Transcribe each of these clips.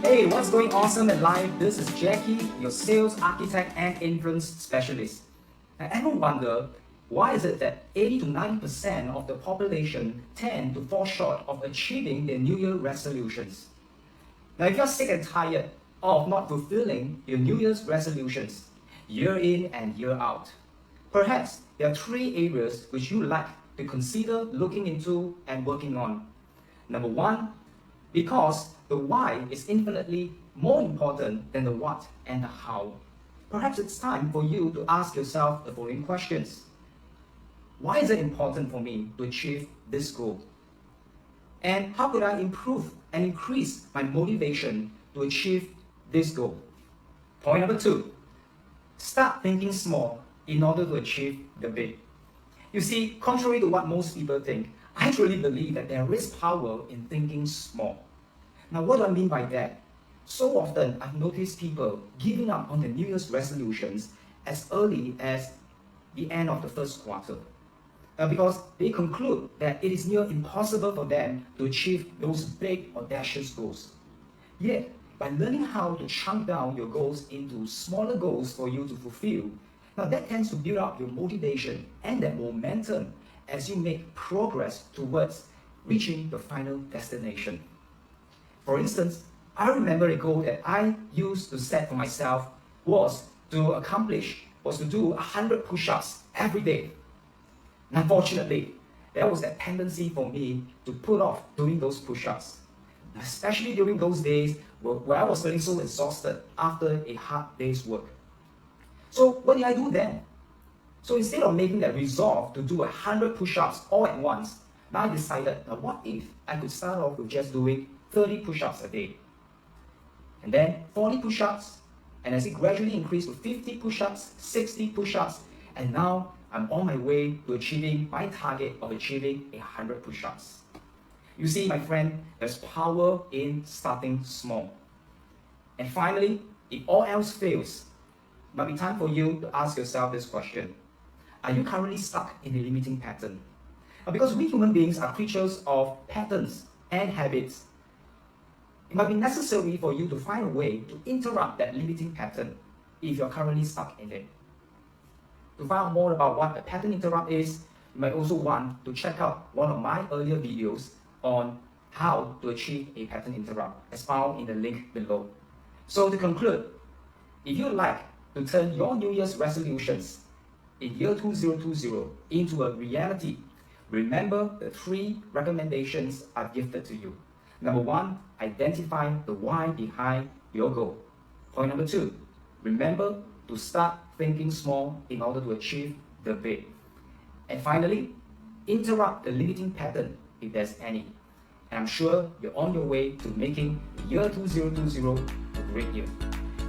Hey, what's going awesome in life? This is Jackie, your sales architect and influence specialist. Now, ever wonder why is it that 80 to 90% of the population tend to fall short of achieving their New Year resolutions? Now, if you're sick and tired of not fulfilling your New Year's resolutions year in and year out, perhaps there are 3 areas which you like to consider looking into and working on. Number 1, because the why is infinitely more important than the what and the how. Perhaps it's time for you to ask yourself the following questions. Why is it important for me to achieve this goal? And how could I improve and increase my motivation to achieve this goal? Point number 2, start thinking small in order to achieve the big. You see, contrary to what most people think, I truly believe that there is power in thinking small. Now, what do I mean by that? So often, I've noticed people giving up on their New Year's resolutions as early as the end of the first quarter. Because they conclude that it is near impossible for them to achieve those big, audacious goals. Yet, by learning how to chunk down your goals into smaller goals for you to fulfill, now that tends to build up your motivation and that momentum as you make progress towards reaching the final destination. For instance, I remember a goal that I used to set for myself was to do 100 push-ups every day. And unfortunately, there was that tendency for me to put off doing those push-ups, especially during those days where I was feeling so exhausted after a hard day's work. So what did I do then? So instead of making that resolve to do 100 push-ups all at once, now I decided, now what if I could start off with just doing 30 push-ups a day? And then 40 push-ups, and as it gradually increased to 50 push-ups, 60 push-ups, and now I'm on my way to achieving my target of achieving 100 push-ups. You see, my friend, there's power in starting small. And finally, if all else fails, it might be time for you to ask yourself this question. Are you currently stuck in a limiting pattern? Because we human beings are creatures of patterns and habits. It might be necessary for you to find a way to interrupt that limiting pattern if you're currently stuck in it. To find out more about what a pattern interrupt is, you might also want to check out one of my earlier videos on how to achieve a pattern interrupt, as found in the link below. So to conclude, if you'd like to turn your New Year's resolutions in year 2020 into a reality, remember the 3 recommendations I've gifted to you. Number 1, identify the why behind your goal. Point number 2, remember to start thinking small in order to achieve the big. And finally, interrupt the limiting pattern if there's any. And I'm sure you're on your way to making the year 2020 a great year.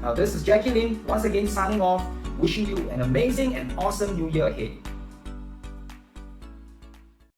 Now, this is Jackie Lin, once again signing off, wishing you an amazing and awesome new year ahead.